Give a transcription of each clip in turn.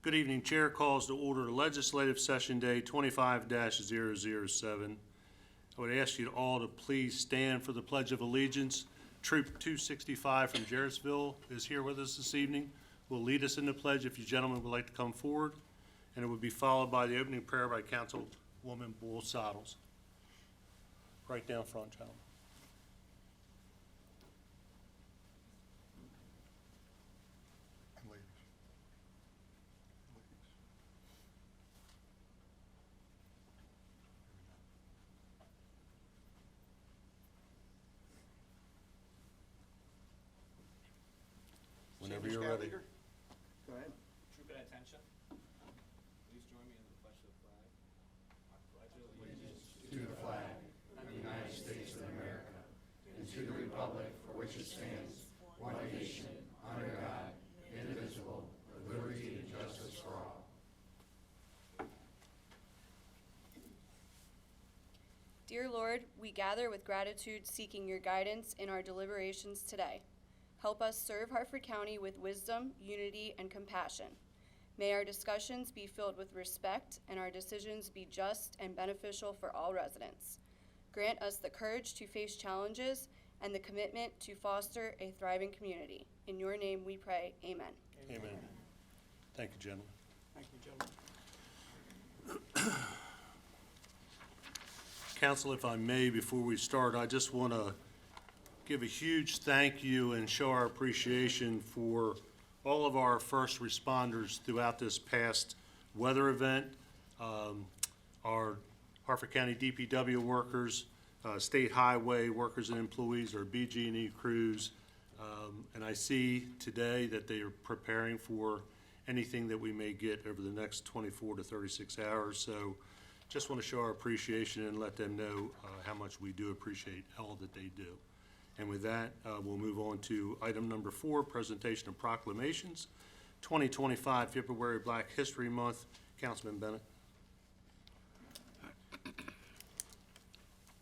Good evening. Chair calls to order Legislative Session Day 25-007. I would ask you all to please stand for the Pledge of Allegiance. Troop 265 from Jarrettsville is here with us this evening. Will lead us in the pledge if you gentlemen would like to come forward. And it will be followed by the opening prayer by Councilwoman Bull Sottles. Right down front, gentlemen. Whenever you're ready. Go ahead. Troop at attention. Please join me in the pledge of the flag. I pledge allegiance To the flag of the United States of America and to the republic for which it stands, one nation, under God, indivisible, with liberty and justice for all. Dear Lord, we gather with gratitude seeking your guidance in our deliberations today. Help us serve Harford County with wisdom, unity, and compassion. May our discussions be filled with respect and our decisions be just and beneficial for all residents. Grant us the courage to face challenges and the commitment to foster a thriving community. In your name we pray, amen. Amen. Thank you, gentlemen. Thank you, gentlemen. Council, if I may, before we start, I just want to give a huge thank you and show our appreciation for all of our first responders throughout this past weather event, our Harford County DPW workers, state highway workers and employees, our BG&E crews, and I see today that they are preparing for anything that we may get over the next 24 to 36 hours. So just want to show our appreciation and let them know how much we do appreciate all that they do. And with that, we'll move on to item number 4, presentation of proclamations. 2025 February Black History Month. Councilman Bennett.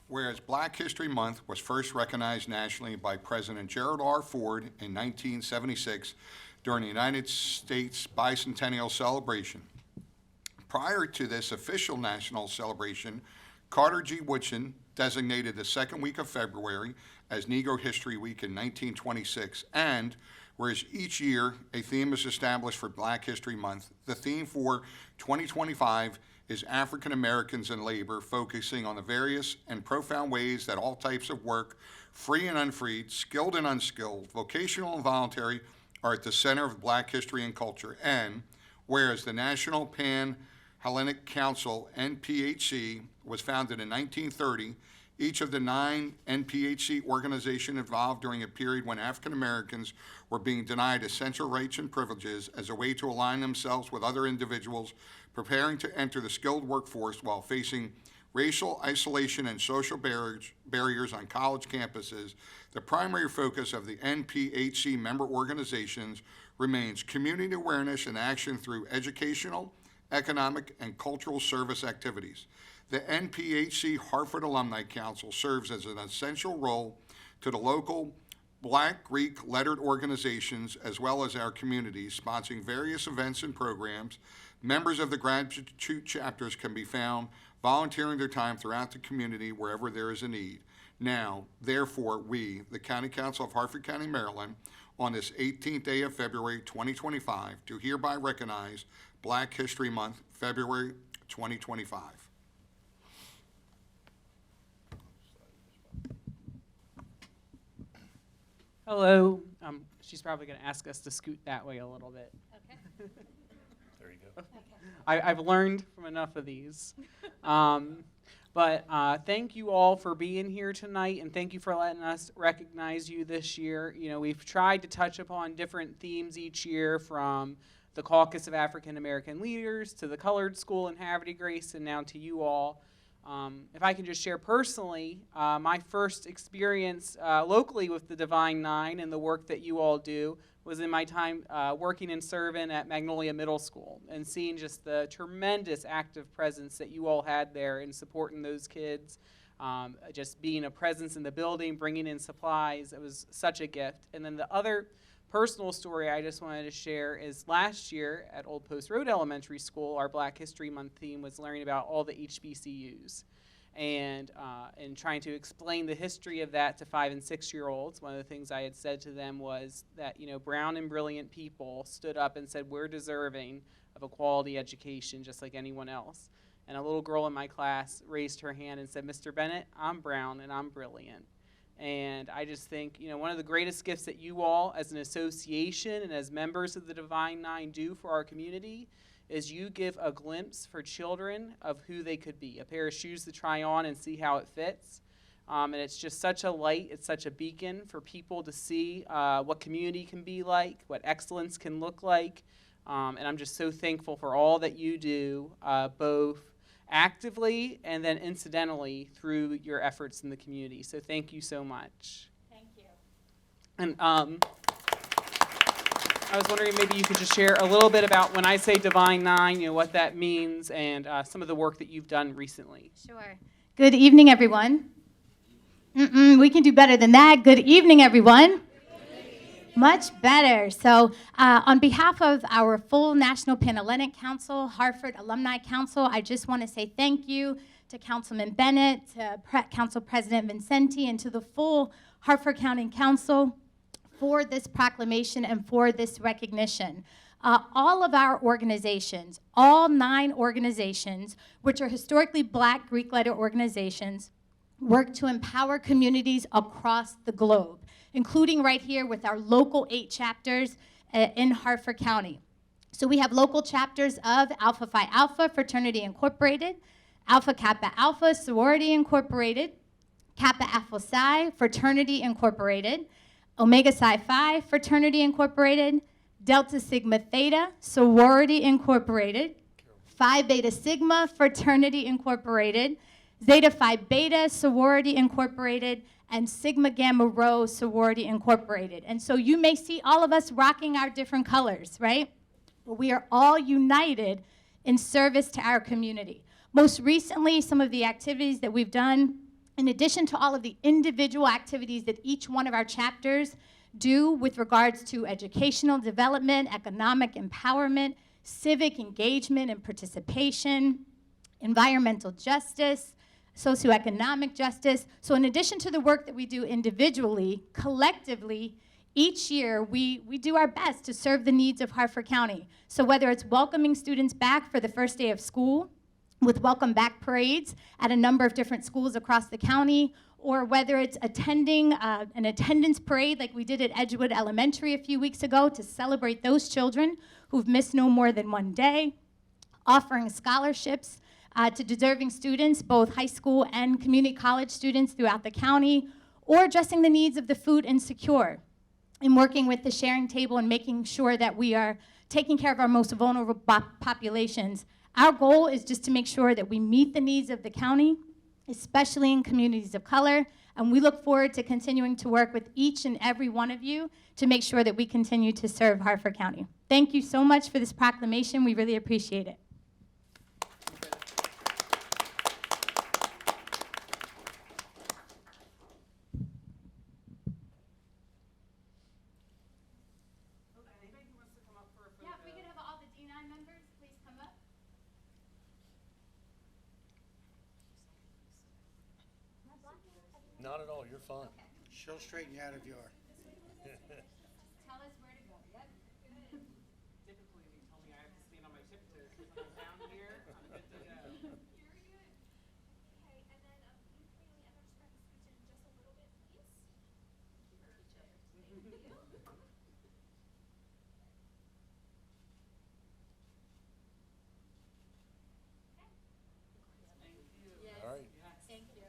Whereas Black History Month was first recognized nationally by President Gerald R. Ford in 1976 during the United States Bicentennial Celebration. Prior to this official national celebration, Carter G. Woodson designated the second week of February as Negro History Week in 1926, and whereas each year a theme is established for Black History Month, the theme for 2025 is African Americans in labor, focusing on the various and profound ways that all types of work, free and unfreed, skilled and unskilled, vocational and voluntary, are at the center of Black history and culture. And whereas the National Pan-Hellenic Council, NPHC, was founded in 1930, each of the 9 NPHC organizations evolved during a period when African Americans were being denied essential rights and privileges as a way to align themselves with other individuals preparing to enter the skilled workforce while facing racial isolation and social barriers on college campuses. The primary focus of the NPHC member organizations remains community awareness and action through educational, economic, and cultural service activities. The NPHC Harford Alumni Council serves as an essential role to the local Black Greek lettered organizations as well as our communities, sponsoring various events and programs. Members of the graduate chapters can be found volunteering their time throughout the community wherever there is a need. Now, therefore, we, the County Council of Harford County, Maryland, on this 18th day of February 2025, do hereby recognize Black History Month, February 2025. Hello. She's probably going to ask us to scoot that way a little bit. Okay. There you go. I've learned from enough of these. But thank you all for being here tonight, and thank you for letting us recognize you this year. You know, we've tried to touch upon different themes each year, from the Caucus of African American Leaders to the Colored School in Havre Grace, and now to you all. If I can just share personally, my first experience locally with the Divine Nine and the work that you all do was in my time working and serving at Magnolia Middle School, and seeing just the tremendous active presence that you all had there in supporting those kids, just being a presence in the building, bringing in supplies. It was such a gift. And then the other personal story I just wanted to share is last year at Old Post Road Elementary School, our Black History Month theme was learning about all the HBCUs. And trying to explain the history of that to 5- and 6-year-olds, one of the things I had said to them was that, brown and brilliant people stood up and said, we're deserving of a quality education just like anyone else. And a little girl in my class raised her hand and said, Mr. Bennett, I'm brown and I'm brilliant. And I just think, one of the greatest gifts that you all as an association and as members of the Divine Nine do for our community is you give a glimpse for children of who they could be, a pair of shoes to try on and see how it fits. And it's just such a light, it's such a beacon for people to see what community can be like, what excellence can look like. And I'm just so thankful for all that you do, both actively and then incidentally through your efforts in the community. So thank you so much. Thank you. And I was wondering maybe you could just share a little bit about when I say Divine Nine, what that means and some of the work that you've done recently. Sure. Good evening, everyone. We can do better than that. Good evening, everyone. Much better. So on behalf of our full National Panhellenic Council, Harford Alumni Council, I just want to say thank you to Councilman Bennett, to Council President Vincenti, and to the full Harford County Council for this proclamation and for this recognition. All of our organizations, all 9 organizations, which are historically Black Greek letter organizations, work to empower communities across the globe, including right here with our local 8 chapters in Harford County. So we have local chapters of Alpha Phi Alpha Fraternity Incorporated, Alpha Kappa Alpha Sorority Incorporated, Kappa Alpha Psi Fraternity Incorporated, Omega Psi Phi Fraternity Incorporated, Delta Sigma Theta Sorority Incorporated, Phi Beta Sigma Fraternity Incorporated, Zeta Phi Beta Sorority Incorporated, and Sigma Gamma Rho Sorority Incorporated. And so you may see all of us rocking our different colors, right? But we are all united in service to our community. Most recently, some of the activities that we've done, in addition to all of the individual activities that each one of our chapters do with regards to educational development, economic empowerment, civic engagement and participation, environmental justice, socioeconomic justice. So in addition to the work that we do individually, collectively, each year we do our best to serve the needs of Harford County. So whether it's welcoming students back for the first day of school, with welcome back parades at a number of different schools across the county, or whether it's attending an attendance parade like we did at Edgewood Elementary a few weeks ago to celebrate those children who've missed no more than one day, offering scholarships to deserving students, both high school and community college students throughout the county, or addressing the needs of the food insecure, and working with the sharing table and making sure that we are taking care of our most vulnerable populations. Our goal is just to make sure that we meet the needs of the county, especially in communities of color, and we look forward to continuing to work with each and every one of you to make sure that we continue to serve Harford County. Thank you so much for this proclamation. We really appreciate it. Yeah, if we could have all the D9 members, please come up. Not at all, you're fine. She'll straighten you out if you are. Tell us where to go. Yep. Typically, they tell me I have to stand on my tiptoes because when I'm down here, I'm good to go. Okay, and then can you kindly ever spread the scooch in just a little bit, please? Perfect. Thank you. All right. Thank you.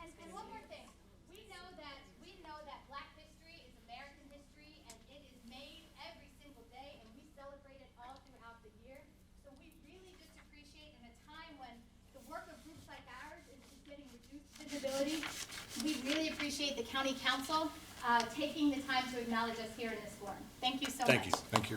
And one more thing. We know that Black history is American history, and it is made every single day, and we celebrate it all throughout the year. So we really just appreciate in a time when the work of groups like ours is just getting reduced visibility, we really appreciate the county council taking the time to acknowledge us here in this forum. Thank you so much. Thank you. Thank you.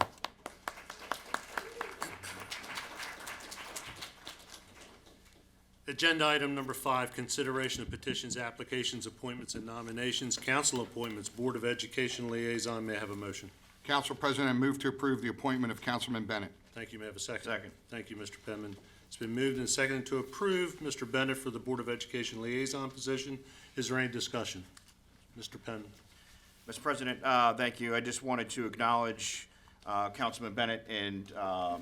Agenda item number 5, consideration of petitions, applications, appointments, and nominations. Council appointments, Board of Education Liaison. May I have a motion? Council President, I move to approve the appointment of Councilman Bennett. Thank you. May I have a second? Second. Thank you, Mr. Penman. It's been moved and seconded to approve Mr. Bennett for the Board of Education liaison position. Is there any discussion? Mr. Penman. Mr. President, thank you. I just wanted to acknowledge Councilman Bennett and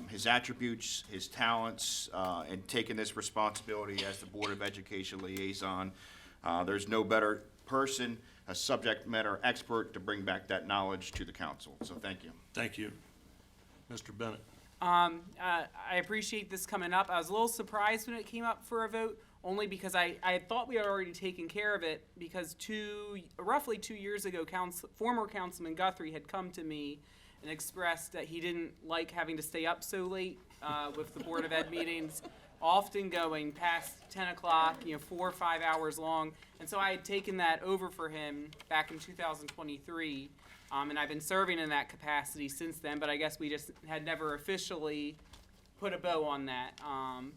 his attributes, his talents, in taking this responsibility as the Board of Education liaison. There's no better person, a subject matter expert, to bring back that knowledge to the council. So thank you. Thank you. Mr. Bennett. I appreciate this coming up. I was a little surprised when it came up for a vote, only because I thought we had already taken care of it, because roughly 2 years ago, former Councilman Guthrie had come to me and expressed that he didn't like having to stay up so late with the Board of Ed meetings, often going past 10 o'clock, 4 or 5 hours long. And so I had taken that over for him back in 2023. And I've been serving in that capacity since then, but I guess we just had never officially put a bow on that.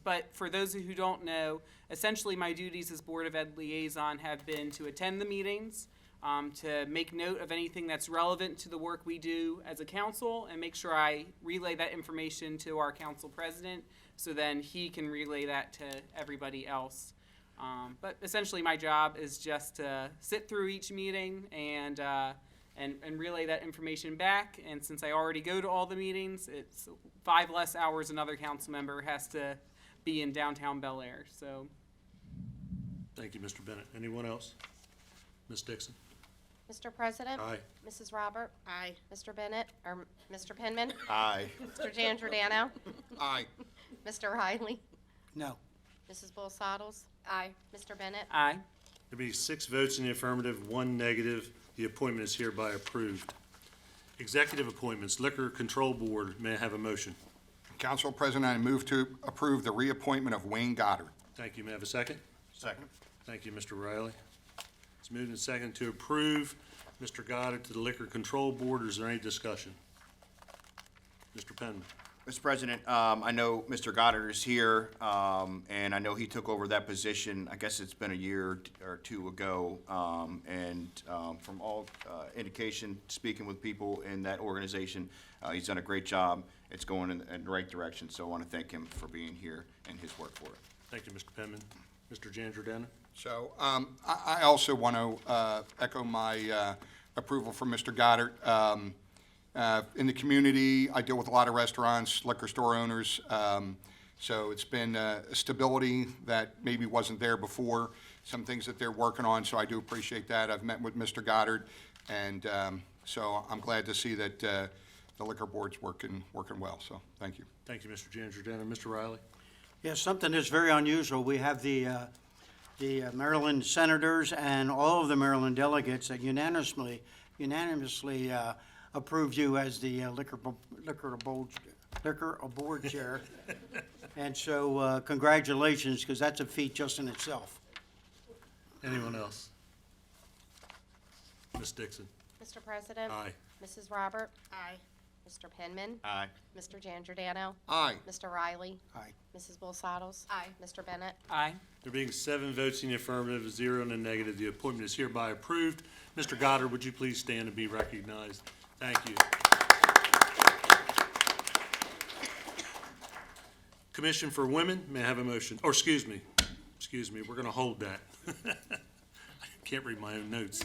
But for those who don't know, essentially my duties as Board of Ed liaison have been to attend the meetings, to make note of anything that's relevant to the work we do as a council, and make sure I relay that information to our council president, so then he can relay that to everybody else. But essentially my job is just to sit through each meeting and relay that information back. And since I already go to all the meetings, it's 5 less hours another council member has to be in downtown Bel Air. So, Thank you, Mr. Bennett. Anyone else? Ms. Dixon. Mr. President? Aye. Mrs. Robert? Aye. Mr. Bennett, or Mr. Penman? Aye. Mr. Jan Giordano? Aye. Mr. Riley? No. Mrs. Bull Sottles? Aye. Mr. Bennett? aye. There be 6 votes in the affirmative, 1 negative. The appointment is hereby approved. Executive appointments, Liquor Control Board. May I have a motion? Council President, I move to approve the reappointment of Wayne Goddard. Thank you. May I have a second? Second. Thank you, Mr. Riley. It's moved and seconded to approve Mr. Goddard to the Liquor Control Board. Is there any discussion? Mr. Penman. Mr. President, I know Mr. Goddard is here, and I know he took over that position, I guess it's been a year or 2 ago. From all indication, speaking with people in that organization, he's done a great job. It's going in the right direction, so I want to thank him for being here and his work for it. Thank you, Mr. Penman. Mr. Jan Giordano. So I also want to echo my approval for Mr. Goddard. In the community, I deal with a lot of restaurants, liquor store owners, so it's been a stability that maybe wasn't there before, some things that they're working on, so I do appreciate that. I've met with Mr. Goddard, and so I'm glad to see that the liquor board's working well, so thank you. Thank you, Mr. Jan Giordano. Mr. Riley. Yeah, something that's very unusual. We have the Maryland senators and all of the Maryland delegates that unanimously approved you as the liquor board chair. And so congratulations, because that's a feat just in itself. Anyone else? Ms. Dixon. Mr. President? Aye. Mrs. Robert? Aye. Mr. Penman? Aye. Mr. Jan Giordano? Aye. Mr. Riley? Aye. Mrs. Bull Sottles? Aye. Mr. Bennett? Aye. There being 7 votes in the affirmative, 0 in the negative, the appointment is hereby approved. Mr. Goddard, would you please stand and be recognized? Thank you. Commission for Women, may I have a motion? Or excuse me, we're going to hold that. I can't read my own notes.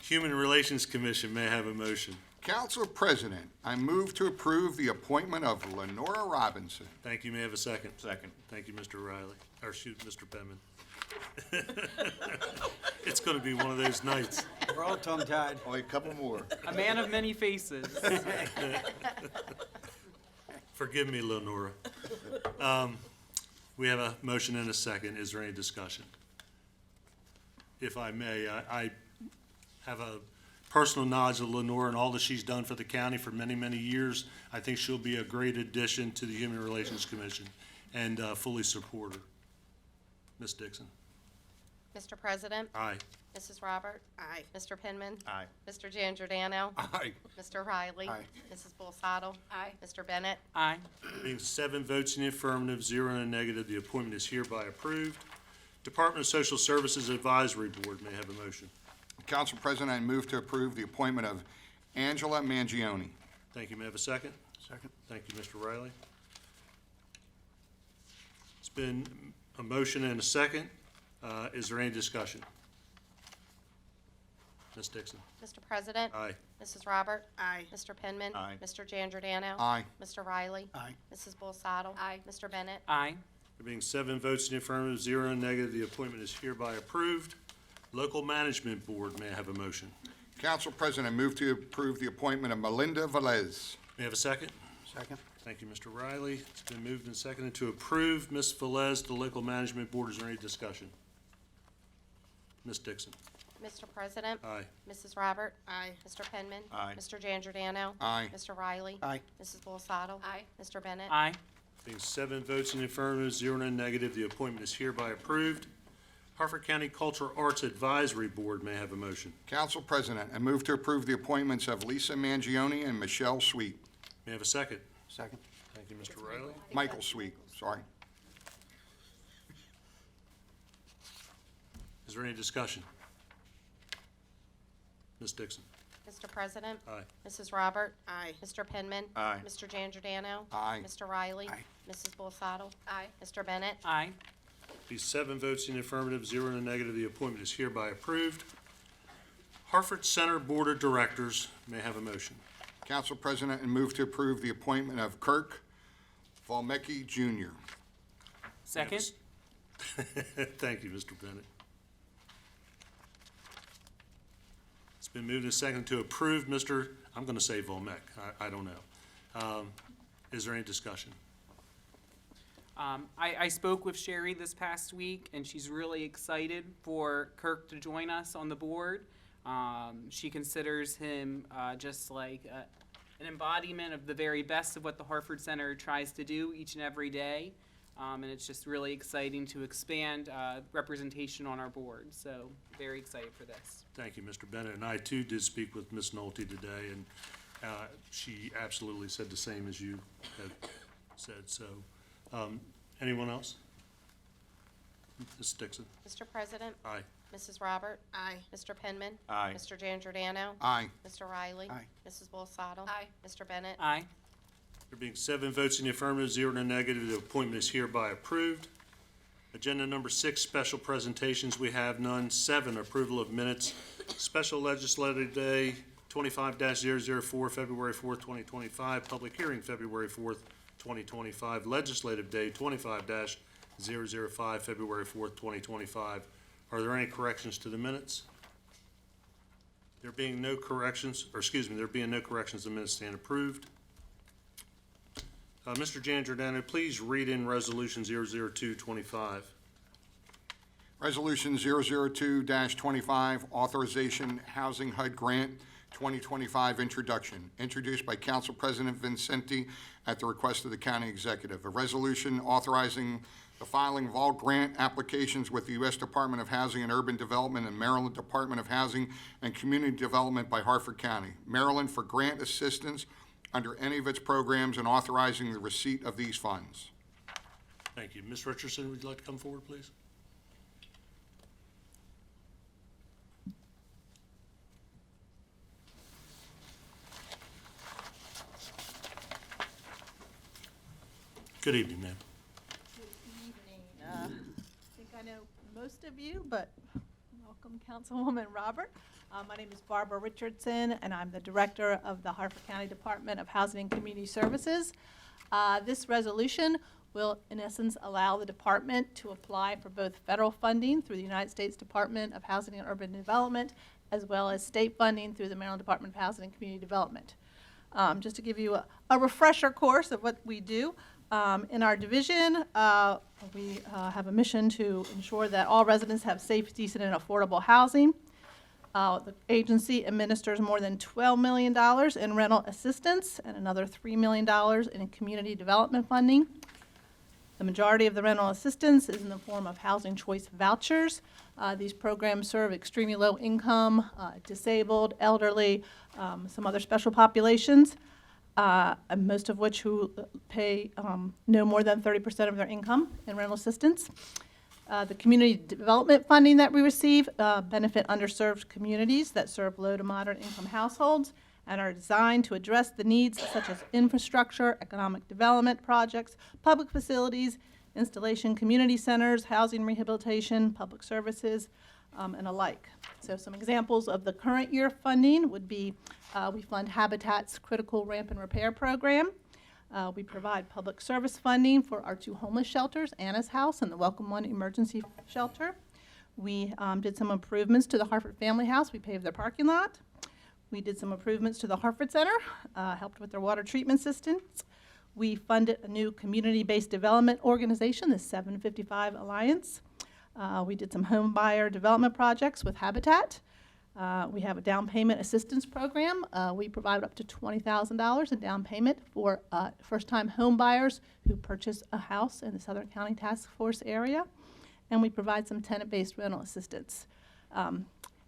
Human Relations Commission, may I have a motion? Council President, I move to approve the appointment of Lenora Robinson. Thank you, may I have a second? Second. Thank you, Mr. Riley, or shoot, Mr. Penman. It's going to be one of those nights. We're all tongue-tied. Only a couple more. A man of many faces. Forgive me, Lenora. We have a motion and a second. Is there any discussion? If I may, I have a personal knowledge of Lenora and all that she's done for the county for many, many years. I think she'll be a great addition to the Human Relations Commission, and fully support her. Ms. Dixon. Mr. President? Aye. Mrs. Robert? Aye. Mr. Penman? Aye. Mr. Jan Giordano? Aye. Mr. Riley? Aye. Mrs. Bull Sottle? Aye. Mr. Bennett? Aye. Being 7 votes in the affirmative, 0 in the negative, the appointment is hereby approved. Department of Social Services Advisory Board, may I have a motion? Council President, I move to approve the appointment of Angela Mangione. Thank you. May I have a second? Second. Thank you, Mr. Riley. It's been a motion and a second. Is there any discussion? Ms. Dixon? Mr. President? Aye. Mrs. Robert? Aye. Mr. Penman? Aye. Mr. Giangiordano? Aye. Mr. Riley? Aye. Mrs. Bulsato? Aye. Mr. Bennett? Aye. There being 7 votes in the affirmative, 0 in negative, the appointment is hereby approved. Local Management Board, may I have a motion? Council President, move to approve the appointment of Melinda Velez. May I have a second? Second. Thank you, Mr. Riley. It's been moved and seconded to approve Ms. Velez to the Local Management Board. Is there any discussion? Ms. Dixon? Mr. President? Aye. Mrs. Robert? Aye. Mr. Penman? Aye. Mr. Giangiordano? Aye. Mr. Riley? Aye. Mrs. Bulsato? Aye. Mr. Bennett? Aye. Being 7 votes in the affirmative, 0 in the negative, the appointment is hereby approved. Harford County Cultural Arts Advisory Board, may I have a motion? Council President, I move to approve the appointments of Lisa Mangione and Michelle Sweet. May I have a second? Second. Thank you, Mr. Riley. Michael Sweet, sorry. Is there any discussion? Ms. Dixon? Mr. President? Aye. Mrs. Robert? Aye. Mr. Penman? Aye. Mr. Giangiordano? Aye. Mr. Riley? Aye. Mrs. Bulsato? Aye. Mr. Bennett? Aye. These 7 votes in the affirmative, 0 in the negative, the appointment is hereby approved. Harford Center Board of Directors, may I have a motion? Council President, I move to approve the appointment of Kirk Volmecki Jr. Second? Thank you, Mr. Bennett. It's been moved and seconded to approve Mr., I'm going to say Volmek, I don't know. Is there any discussion? I spoke with Sherry this past week, and she's really excited for Kirk to join us on the board. She considers him just like an embodiment of the very best of what the Harford Center tries to do each and every day. And it's just really exciting to expand representation on our board. So very excited for this. Thank you, Mr. Bennett. And I, too, did speak with Ms. Nolte today, and she absolutely said the same as you had said. So, anyone else? Ms. Dixon? Mr. President? Aye. Mrs. Robert? Aye. Mr. Penman? Aye. Mr. Giangiordano? Aye. Mr. Riley? Aye. Mrs. Bulsato? Aye. Mr. Bennett? Aye. There being 7 votes in the affirmative, 0 in the negative, the appointment is hereby approved. Agenda number 6, special presentations, we have none. 7, approval of minutes. Special Legislative Day 25-004, February 4th, 2025. Public hearing, February 4th, 2025. Legislative Day 25-005, February 4th, 2025. Are there any corrections to the minutes? There being no corrections, the minutes stand approved. Mr. Giangiordano, please read in Resolution 00225. Resolution 002-25, authorization housing HUD grant 2025 introduction, introduced by Council President Vincenti at the request of the County Executive. A resolution authorizing the filing of all grant applications with the U.S. Department of Housing and Urban Development and Maryland Department of Housing and Community Development by Harford County, Maryland, for grant assistance under any of its programs and authorizing the receipt of these funds. Thank you. Ms. Richardson, would you like to come forward, please? Good evening, ma'am. Good evening. I think I know most of you, but welcome, Councilwoman Robert. My name is Barbara Richardson, and I'm the Director of the Harford County Department of Housing and Community Services. This resolution will, in essence, allow the department to apply for both federal funding through the United States Department of Housing and Urban Development, as well as state funding through the Maryland Department of Housing and Community Development. Just to give you a refresher course of what we do, in our division, we have a mission to ensure that all residents have safe, decent, and affordable housing. The agency administers more than $12 million in rental assistance and another $3 million in community development funding. The majority of the rental assistance is in the form of housing choice vouchers. These programs serve extremely low income, disabled, elderly, some other special populations, and most of which who pay no more than 30% of their income in rental assistance. The community development funding that we receive benefit underserved communities that serve low to moderate income households and are designed to address the needs such as infrastructure, economic development projects, public facilities, installation community centers, housing rehabilitation, public services, and alike. So some examples of the current year funding would be we fund Habitat's Critical Ramp and Repair Program. We provide public service funding for our 2 homeless shelters, Anna's House and the Welcome One Emergency Shelter. We did some improvements to the Harford Family House. We paved their parking lot. We did some improvements to the Harford Center, helped with their water treatment systems. We funded a new community-based development organization, the 755 Alliance. We did some home buyer development projects with Habitat. We have a down payment assistance program. We provide up to $20,000 in down payment for first-time home buyers who purchase a house in the Southern County Task Force area. And we provide some tenant-based rental assistance.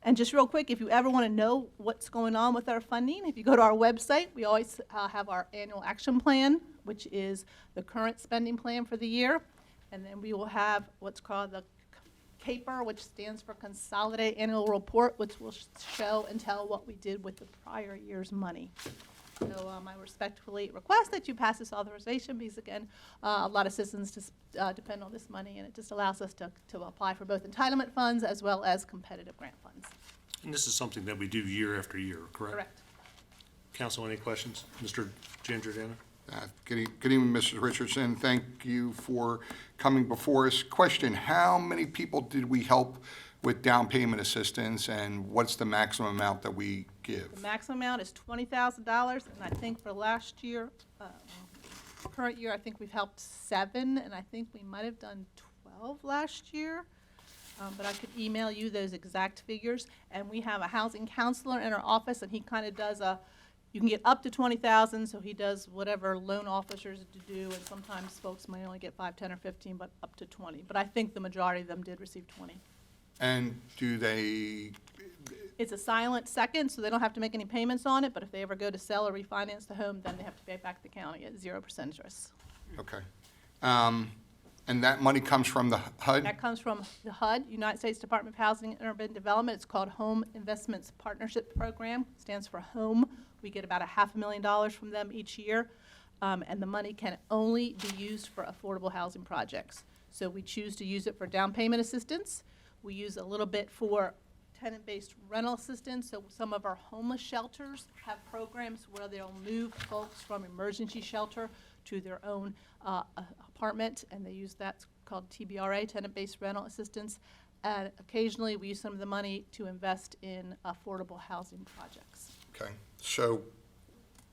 And just real quick, if you ever want to know what's going on with our funding, if you go to our website, we always have our annual action plan, which is the current spending plan for the year. And then we will have what's called the CAPER, which stands for Consolidated Annual Report, which will show and tell what we did with the prior year's money. So I respectfully request that you pass this authorization because, again, a lot of citizens just depend on this money, and it just allows us to apply for both entitlement funds as well as competitive grant funds. And this is something that we do year after year, correct? Correct. Council, any questions? Mr. Giangiordano? Good evening, Mrs. Richardson. Thank you for coming before us. Question, how many people did we help with down payment assistance, and what's the maximum amount that we give? The maximum amount is $20,000, and I think for last year, current year, I think we've helped 7, and I think we might have done 12 last year. But I could email you those exact figures. And we have a housing counselor in our office, and he kind of does you can get up to 20,000, so he does whatever loan officers do, and sometimes folks may only get 5, 10, or 15, but up to 20. But I think the majority of them did receive 20. And do they, It's a silent second, so they don't have to make any payments on it, but if they ever go to sell or refinance the home, then they have to pay back the county at 0% interest. okay. And that money comes from the HUD? That comes from the HUD, United States Department of Housing and Urban Development. It's called Home Investments Partnership Program, stands for HOME. We get about $500,000 from them each year, and the money can only be used for affordable housing projects. So we choose to use it for down payment assistance. We use a little bit for tenant-based rental assistance. So some of our homeless shelters have programs where they'll move folks from emergency shelter to their own apartment, and they use that's called TBRA, tenant-based rental assistance. And occasionally, we use some of the money to invest in affordable housing projects. Okay, so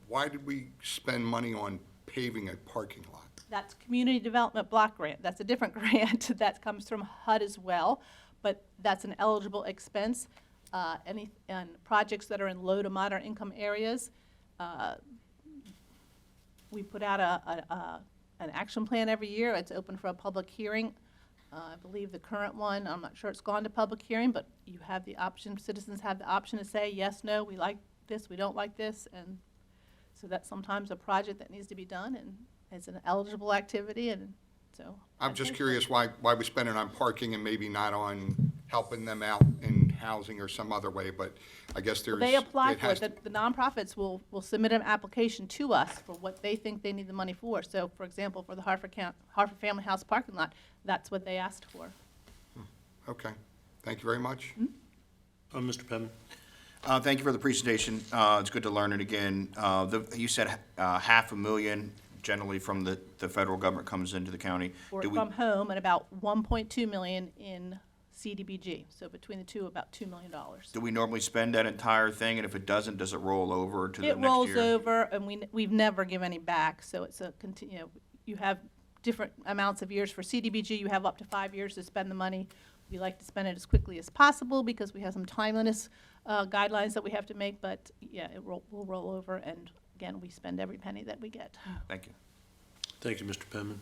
why did we spend money on paving a parking lot? That's Community Development Block Grant. That's a different grant that comes from HUD as well, but that's an eligible expense. And projects that are in low to moderate income areas, we put out an action plan every year. It's open for a public hearing. I believe the current one, I'm not sure it's gone to public hearing, but you have the option, citizens have the option to say, yes, no, we like this, we don't like this, and so that's sometimes a project that needs to be done, and it's an eligible activity, and so. I'm just curious why we spend it on parking and maybe not on helping them out in housing or some other way, but I guess there's. They apply for has it. The nonprofits will submit an application to us for what they think they need the money for. So, for example, for the Harford Family House parking lot, that's what they asked for. Okay, thank you very much. Mr. Penman? Thank you for the presentation. It's good to learn it again. You said $500,000 generally from the federal government comes into the county. From home, and about $1.2 million in CDBG. So between the two, about $2 million. Do we normally spend that entire thing, and if it doesn't, does it roll over to the next year? It rolls over, and we've never given any back. So it's you have different amounts of years for CDBG. You have up to 5 years to spend the money. We like to spend it as quickly as possible because we have some timeliness guidelines that we have to make. But yeah, will roll over, and again, we spend every penny that we get. Thank you. Thank you, Mr. Penman.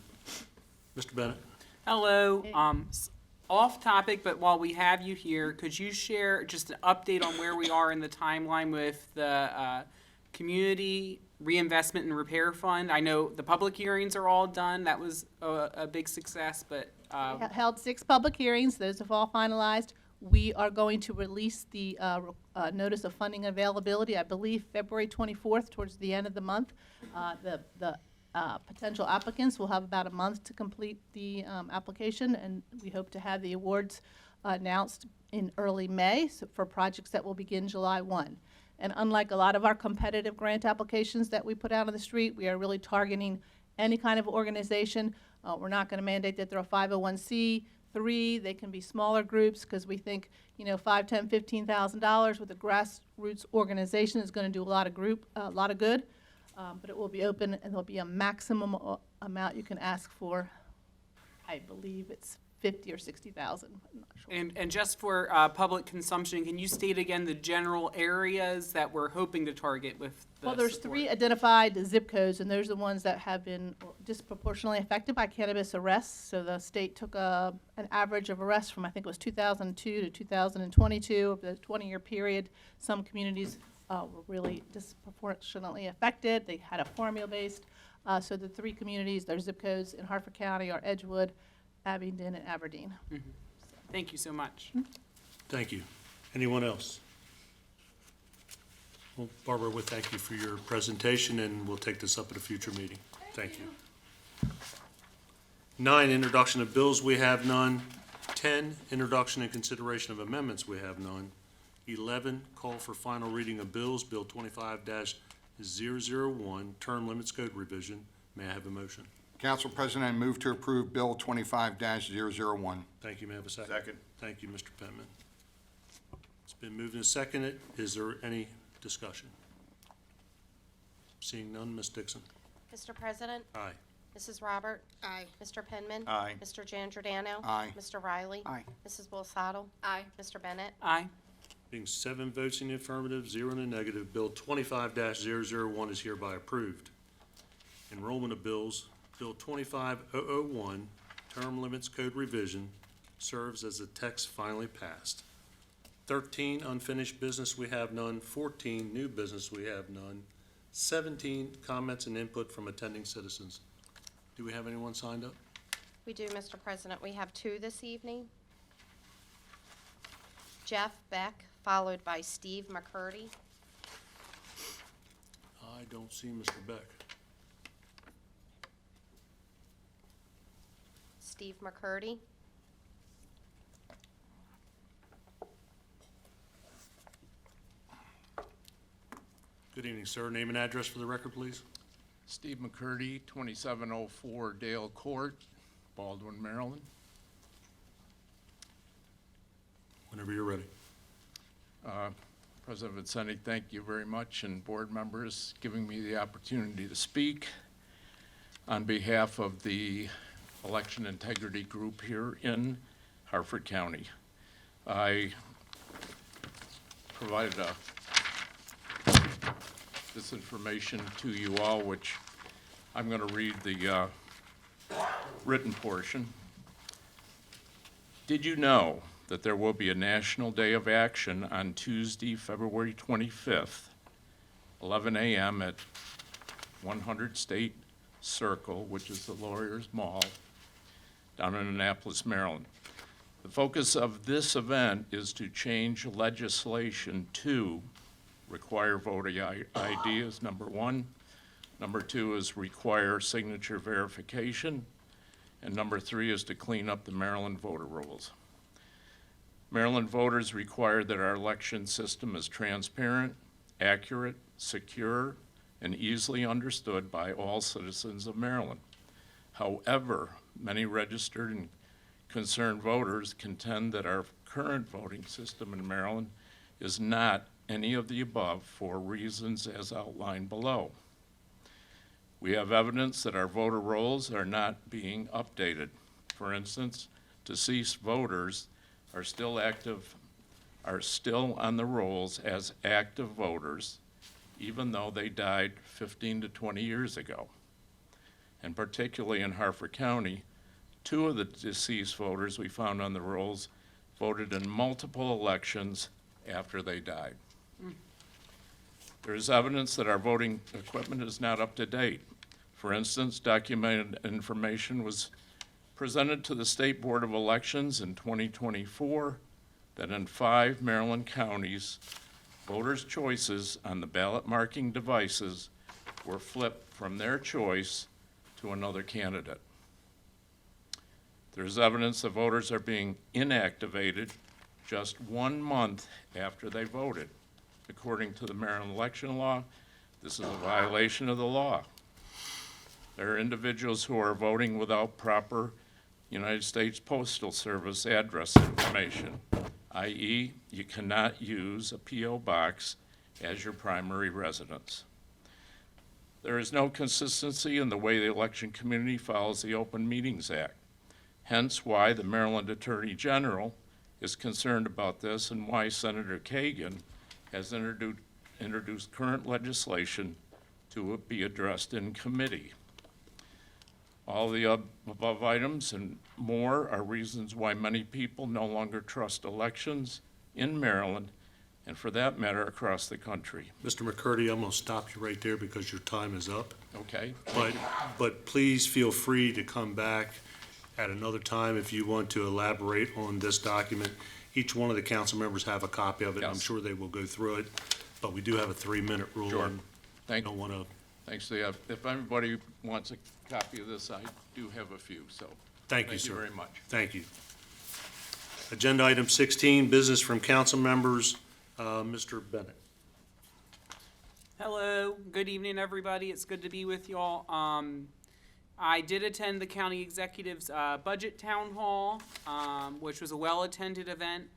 Mr. Bennett? Hello. Off topic, but while we have you here, could you share just an update on where we are in the timeline with the Community Reinvestment and Repair Fund? I know the public hearings are all done. That was a big success, but We held 6 public hearings. Those have all finalized. We are going to release the notice of funding availability, I believe, February 24th, towards the end of the month. The potential applicants will have about a month to complete the application, and we hope to have the awards announced in early May for projects that will begin July 1. And unlike a lot of our competitive grant applications that we put out on the street, we are really targeting any kind of organization. We're not going to mandate that they're a 501c3. They can be smaller groups, because we think, you know, $5, $10, $15,000 with a grassroots organization is going to do a lot of good. But it will be open, and there'll be a maximum amount you can ask for. I believe it's 50 or 60,000. I'm not sure. And just for public consumption, can you state again the general areas that we're hoping to target with the Well, there's support? 3 identified zip codes, and those are the ones that have been disproportionately affected by cannabis arrests. So the state took an average of arrests from, I think it was 2002 to 2022, over the 20-year period. Some communities were really disproportionately affected. They had a formula-based. So the 3 communities, their zip codes in Harford County are Edgewood, Abingdon, and Aberdeen. Thank you so much. Thank you. Anyone else? Well, Barbara, we thank you for your presentation, and we'll take this up at a future meeting. Thank you. 9, introduction of bills, we have none. 10, introduction and consideration of amendments, we have none. 11, call for final reading of bills, Bill 25-001, term limits code revision. May I have a motion? Council President, I move to approve Bill 25-001. Thank you. May I have a second? Second. Thank you, Mr. Penman. It's been moved and seconded. Is there any discussion? Seeing none, Ms. Dixon? Mr. President, Aye. Mrs. Robert. Aye. Mr. Penman. Aye. Mr. Giangiordano. Aye. Mr. Riley. Aye. Mrs. Bulsato. Aye. Mr. Bennett. Aye. Being 7 votes in the affirmative, 0 in the negative, Bill 25-001 is hereby approved. Enrollment of bills, Bill 25-001, term limits code revision, serves as the text finally passed. 13, unfinished business, we have none. 14, new business, we have none. 17, comments and input from attending citizens. Do we have anyone signed up? We do, Mr. President. We have 2 this evening. Jeff Beck, followed by Steve McCurdy. I don't see Mr. Beck. Steve McCurdy. Good evening, sir. Name and address for the record, please. Steve McCurdy, 2704 Dale Court, Baldwin, Maryland. Whenever you're ready. President Vincenti, thank you very much, and board members giving me the opportunity to speak on behalf of the election integrity group here in Harford County. I provided this information to you all, which I'm going to read the written portion. Did you know that there will be a National Day of Action on Tuesday, February 25th, 11 a.m. at 100 State Circle, which is the Lawyers Mall, down in Annapolis, Maryland. The focus of this event is to change legislation to require voter ID is number 1. Number 2 is require signature verification. And number 3 is to clean up the Maryland voter rolls. Maryland voters require that our election system is transparent, accurate, secure, and easily understood by all citizens of Maryland. However, many registered and concerned voters contend that our current voting system in Maryland is not any of the above for reasons as outlined below. We have evidence that our voter rolls are not being updated. For instance, deceased voters are still on the rolls as active voters, even though they died 15 to 20 years ago. And particularly in Harford County, 2 of the deceased voters we found on the rolls voted in multiple elections after they died. There is evidence that our voting equipment is not up to date. For instance, documented information was presented to the State Board of Elections in 2024 that in 5 Maryland counties, voters' choices on the ballot marking devices were flipped from their choice to another candidate. There's evidence that voters are being inactivated just 1 month after they voted. According to the Maryland election law, this is a violation of the law. There are individuals who are voting without proper United States Postal Service address information, i.e., you cannot use a P.O. box as your primary residence. There is no consistency in the way the election community follows the Open Meetings Act, hence why the Maryland Attorney General is concerned about this and why Senator Kagan has introduced current legislation to be addressed in committee. All the above items and more are reasons why many people no longer trust elections in Maryland, and for that matter, across the country. Mr. McCurdy, I'm going to stop you right there because your time is up. Okay? But please feel free to come back at another time if you want to elaborate on this document. Each one of the council members have a copy of it. I'm Yes. sure they will go through it, but we do have a 3-minute rule. Sure. And I Thank, don't want to, thanks, Leah. If anybody wants a copy of this, I do have a few, so. thank you, sir. very much. Thank you. Agenda item 16, business from council members. Mr. Bennett. Hello, good evening, everybody. It's good to be with y'all. I did attend the county executive's budget town hall, which was a well-attended event.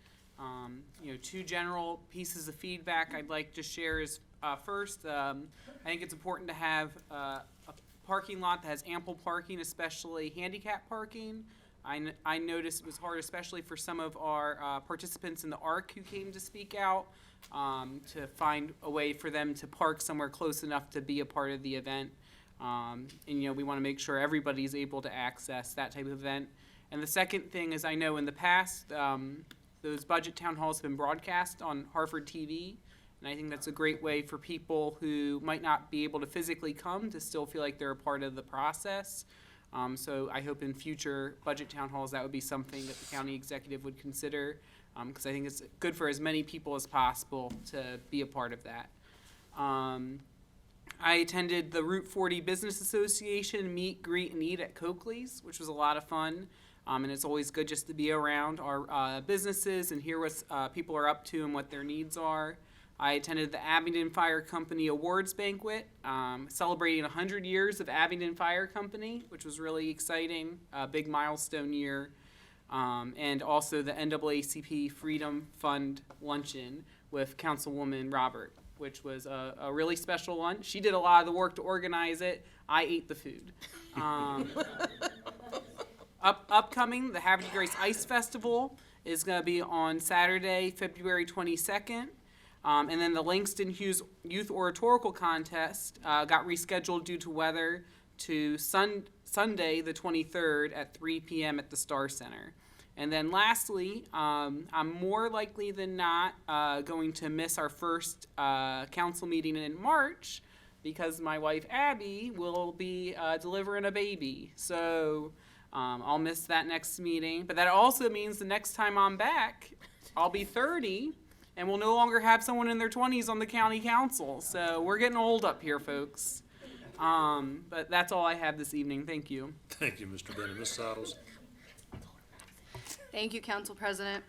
2 general pieces of feedback I'd like to share is first, I think it's important to have a parking lot that has ample parking, especially handicap parking. I noticed it was hard, especially for some of our participants in the ARC who came to speak out, to find a way for them to park somewhere close enough to be a part of the event. We want to make sure everybody's able to access that type of event. And the second thing is, I know in the past, those budget town halls have been broadcast on HarfordTV, and I think that's a great way for people who might not be able to physically come to still feel like they're a part of the process. So I hope in future budget town halls that would be something that the county executive would consider, because I think it's good for as many people as possible to be a part of that. I attended the Route 40 Business Association meet, greet, and eat at Coakley's, which was a lot of fun. And it's always good just to be around our businesses and hear what people are up to and what their needs are. I attended the Abingdon Fire Company Awards Banquet, celebrating 100 years of Abingdon Fire Company, which was really exciting, a big milestone year. And also the NAACP Freedom Fund Luncheon with Councilwoman Robert, which was a really special lunch. She did a lot of the work to organize it. I ate the food. Upcoming, the Haverty Grace Ice Festival is going to be on Saturday, February 22nd. And then the Langston Hughes Youth Oratorical Contest got rescheduled due to weather to Sunday, the 23rd at 3 p.m. at the Star Center. And then lastly, I'm more likely than not going to miss our first council meeting in March because my wife Abby will be delivering a baby. So I'll miss that next meeting. But that also means the next time I'm back, I'll be 30. And we'll no longer have someone in their 20s on the county council. So we're getting old up here, folks. But that's all I have this evening. Thank you. Thank you, Mr. Bennett. Ms. Saddles. Thank you, Council President.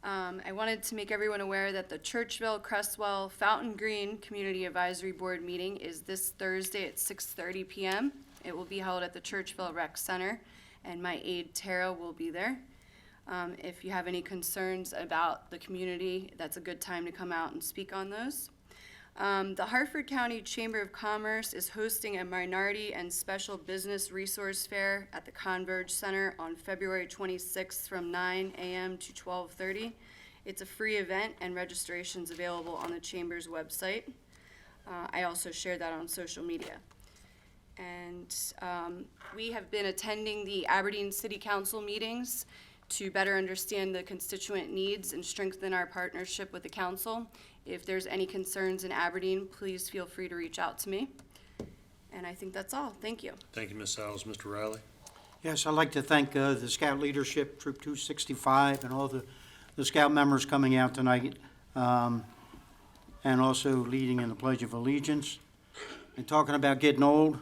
I wanted to make everyone aware that the Churchville, Crestwell, Fountain Green Community Advisory Board meeting is this Thursday at 6:30 p.m. It will be held at the Churchville Rec Center, and my aide Tara will be there. If you have any concerns about the community, that's a good time to come out and speak on those. The Harford County Chamber of Commerce is hosting a Minority and Special Business Resource Fair at the Converge Center on February 26th from 9 a.m. to 12:30. It's a free event and registration's available on the Chamber's website. I also shared that on social media. And we have been attending the Aberdeen City Council meetings to better understand the constituent needs and strengthen our partnership with the council. If there's any concerns in Aberdeen, please feel free to reach out to me. And I think that's all. Thank you. Thank you, Ms. Saddles. Mr. Riley. Yes, I'd like to thank the Scout leadership, Troop 265, and all the the Scout members coming out tonight, and also leading in the Pledge of Allegiance. And talking about getting old,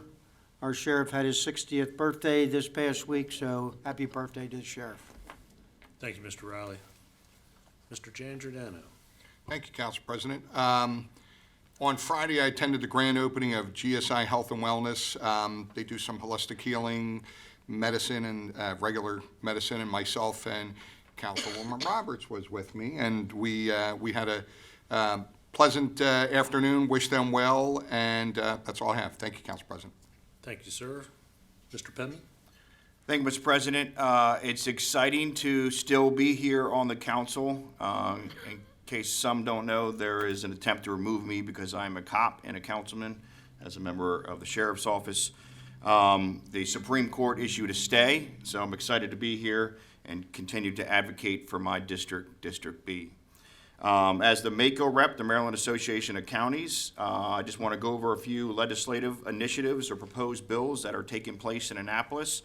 our sheriff had his 60th birthday this past week, so happy birthday to the sheriff. Thank you, Mr. Riley. Mr. Jan Giordano. Thank you, Council President. On Friday, I attended the grand opening of GSI Health and Wellness. They do some holistic healing, medicine, and regular medicine, and myself and Councilwoman Roberts was with me, and we had a pleasant afternoon, wish them well, and that's all I have. Thank you, Council President. Thank you, sir. Mr. Penman? Thank you, Mr. President. It's exciting to still be here on the council. In case some don't know, there is an attempt to remove me because I'm a cop and a councilman as a member of the sheriff's office. The Supreme Court issued a stay, so I'm excited to be here and continue to advocate for my district, District B. As the MACO rep, the Maryland Association of Counties, I just want to go over a few legislative initiatives or proposed bills that are taking place in Annapolis.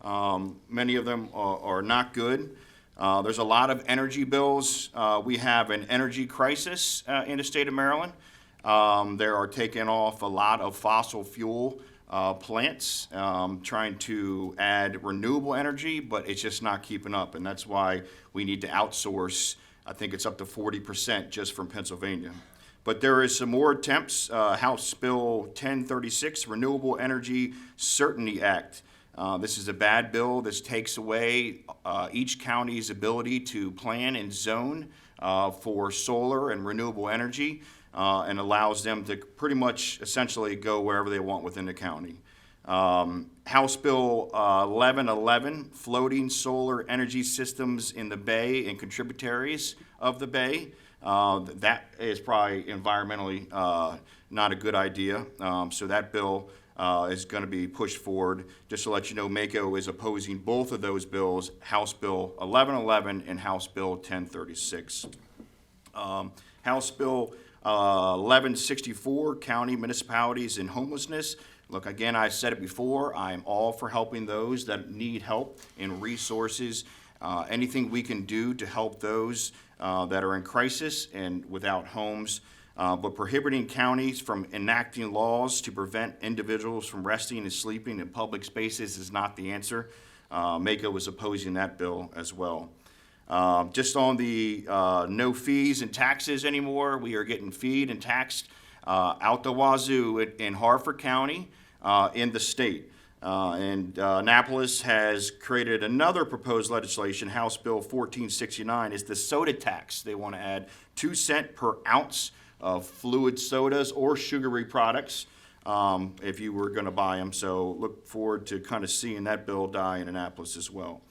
Many of them are not good. There's a lot of energy bills. We have an energy crisis in the state of Maryland. They are taking off a lot of fossil fuel plants, trying to add renewable energy, but it's just not keeping up, and that's why we need to outsource. I think it's up to 40% just from Pennsylvania. But there is some more attempts. House Bill 1036, Renewable Energy Certainty Act. This is a bad bill. This takes away each county's ability to plan and zone for solar and renewable energy and allows them to pretty much essentially go wherever they want within the county. House Bill 1111, Floating Solar Energy Systems in the Bay and Contributaries of the Bay. That is probably environmentally not a good idea. So that bill is going to be pushed forward. Just to let you know, MACO is opposing both of those bills, House Bill 1111 and House Bill 1036. House Bill 1164, County Municipalities and Homelessness. Look, again, I said it before, I'm all for helping those that need help and resources. Anything we can do to help those that are in crisis and without homes. But prohibiting counties from enacting laws to prevent individuals from resting and sleeping in public spaces is not the answer. MACO was opposing that bill as well. Just on the no fees and taxes anymore, we are getting feed and taxed out the wazoo in Harford County in the state. And Annapolis has created another proposed legislation, House Bill 1469, is the soda tax. They want to add 2 cents per ounce of fluid sodas or sugary products if you were going to buy them. So look forward to kind of seeing that bill die in Annapolis as well.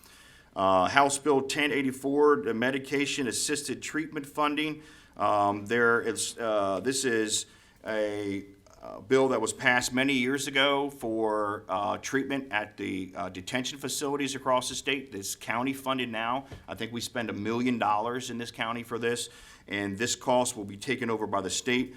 House Bill 1084, the medication-assisted treatment funding. This is a bill that was passed many years ago for treatment at the detention facilities across the state. This county funded now. I think we spend $1 million in this county for this, and this cost will be taken over by the state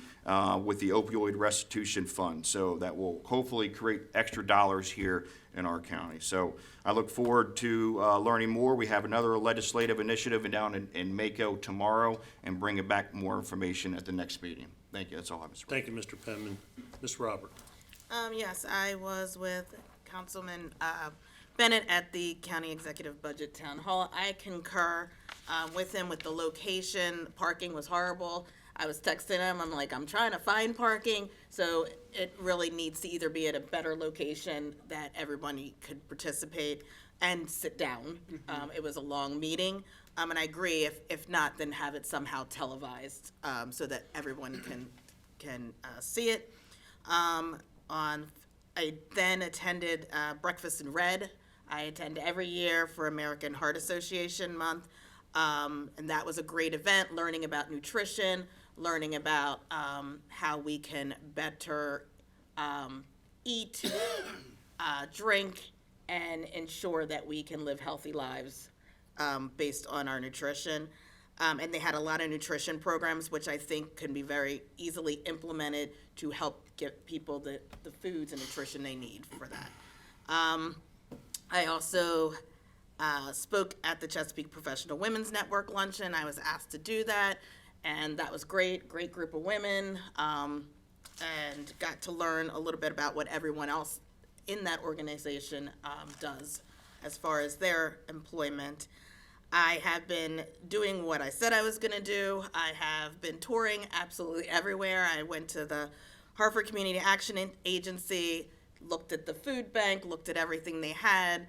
with the opioid restitution fund. So that will hopefully create extra dollars here in our county. So I look forward to learning more. We have another legislative initiative down in MACO tomorrow and bringing back more information at the next meeting. Thank you. That's all I have, Mr. President. Thank you, Mr. Penman. Ms. Robert? Yes, I was with Councilman Bennett at the County Executive Budget Town Hall. I concur with him with the location. Parking was horrible. I was texting him, I'm like, I'm trying to find parking, so it really needs to either be at a better location that everybody could participate and sit down. It was a long meeting, and I agree, if not, then have it somehow televised, so that everyone can see it. I then attended Breakfast in Red. I attend every year for American Heart Association Month, and that was a great event, learning about nutrition, learning about how we can better eat, drink, and ensure that we can live healthy lives based on our nutrition. And they had a lot of nutrition programs, which I think can be very easily implemented to help get people the foods and nutrition they need for that. I also spoke at the Chesapeake Professional Women's Network luncheon. I was asked to do that, and that was great group of women, and got to learn a little bit about what everyone else in that organization does as far as their employment. I have been doing what I said I was going to do. I have been touring absolutely everywhere. I went to the Harford Community Action Agency, looked at the food bank, looked at everything they had,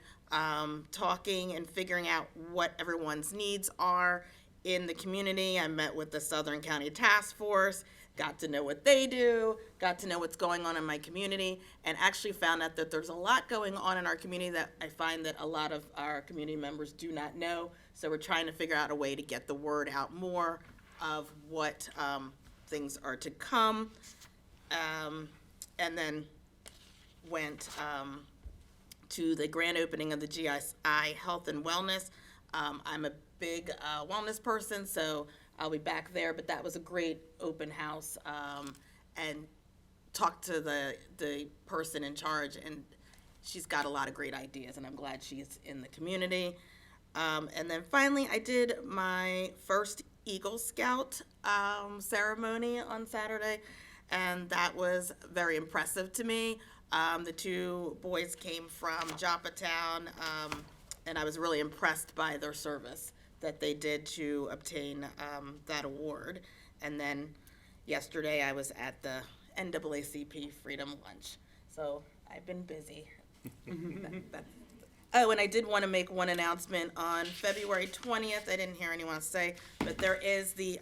talking and figuring out what everyone's needs are in the community. I met with the Southern County Task Force, got to know what they do, got to know what's going on in my community, and actually found out that there's a lot going on in our community that I find that a lot of our community members do not know. So we're trying to figure out a way to get the word out more of what things are to come. And then went to the grand opening of the GSI Health and Wellness. I'm a big wellness person, so I'll be back there, but that was a great open house, and talked to the person in charge, and she's got a lot of great ideas, and I'm glad she's in the community. And then finally, I did my first Eagle Scout ceremony on Saturday, and that was very impressive to me. The two boys came from Joppatown, and I was really impressed by their service that they did to obtain that award. And then yesterday I was at the NAACP Freedom Lunch. So I've been busy. Oh, and I did want to make one announcement. On February 20th, I didn't hear anyone say, but there is the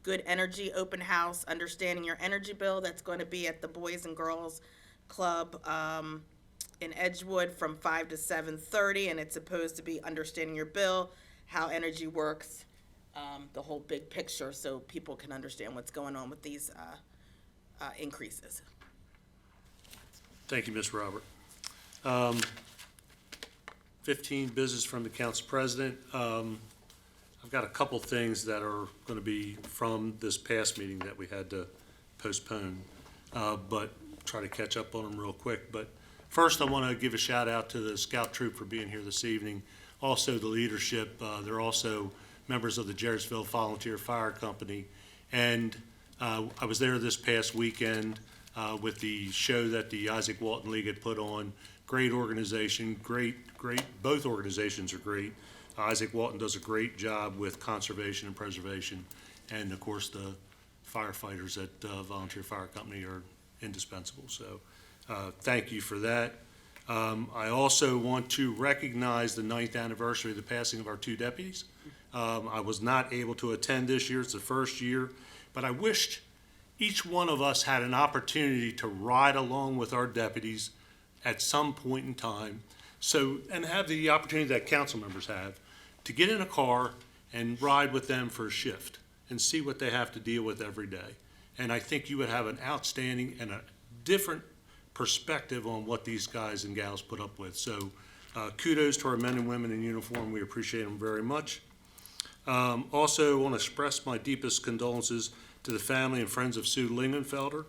Good Energy Open House, Understanding Your Energy Bill, that's going to be at the Boys and Girls Club in Edgewood from 5 to 7:30, and it's supposed to be understanding your bill, how energy works, the whole big picture, so people can understand what's going on with these increases. Thank you, Ms. Robert. 15, business from the council president. I've got a couple things that are going to be from this past meeting that we had to postpone, but try to catch up on them real quick. But first, I want to give a shout out to the Scout Troop for being here this evening. Also, the leadership. They're also members of the Jarrettsville Volunteer Fire Company. And I was there this past weekend with the show that the Isaac Walton League had put on. Great organization, great. Both organizations are great. Isaac Walton does a great job with conservation and preservation. And of course, the firefighters at Volunteer Fire Company are indispensable. So thank you for that. I also want to recognize the 9th anniversary of the passing of our two deputies. I was not able to attend this year. It's the first year, but I wished each one of us had an opportunity to ride along with our deputies at some point in time. So, and have the opportunity that council members have to get in a car and ride with them for a shift and see what they have to deal with every day. And I think you would have an outstanding and a different perspective on what these guys and gals put up with. So kudos to our men and women in uniform. We appreciate them very much. Also want to express my deepest condolences to the family and friends of Sue Lingenfelder.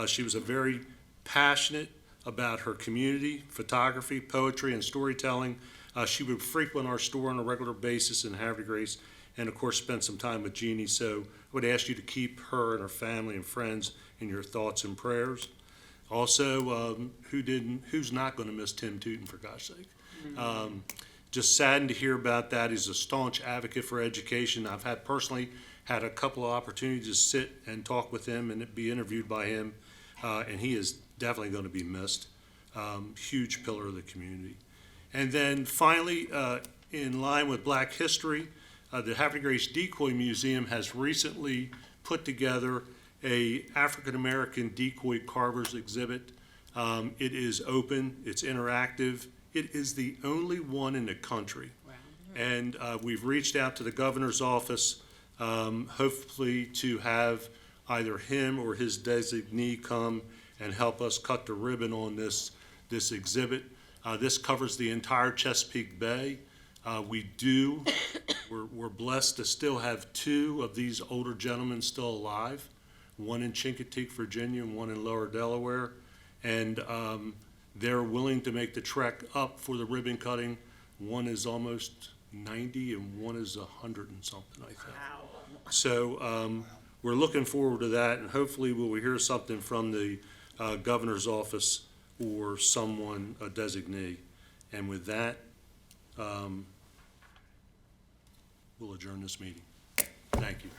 She was a very passionate about her community, photography, poetry, and storytelling. She would frequent our store on a regular basis in Havre de Grace, and of course spend some time with Jeannie. So I would ask you to keep her and her family and friends in your thoughts and prayers. Also, who's not going to miss Tim Tootin, for gosh sake? Just saddened to hear about that. He's a staunch advocate for education. I've personally had a couple of opportunities to sit and talk with him and be interviewed by him, and he is definitely going to be missed. Huge pillar of the community. And then finally, in line with Black History, the Havre de Grace Decoy Museum has recently put together a African-American decoy carvers exhibit. It is open, it's interactive. It is the only one in the country. Wow. And we've reached out to the governor's office, hopefully to have either him or his designee come and help us cut the ribbon on this exhibit. This covers the entire Chesapeake Bay. We're blessed to still have two of these older gentlemen still alive, one in Chincoteague, Virginia, and one in Lower Delaware. And they're willing to make the trek up for the ribbon cutting One is almost 90 and one is 100 and something, I think. So we're looking forward to that, and hopefully we'll hear something from the governor's office or someone, a designee. And with that, we'll adjourn this meeting. Thank you.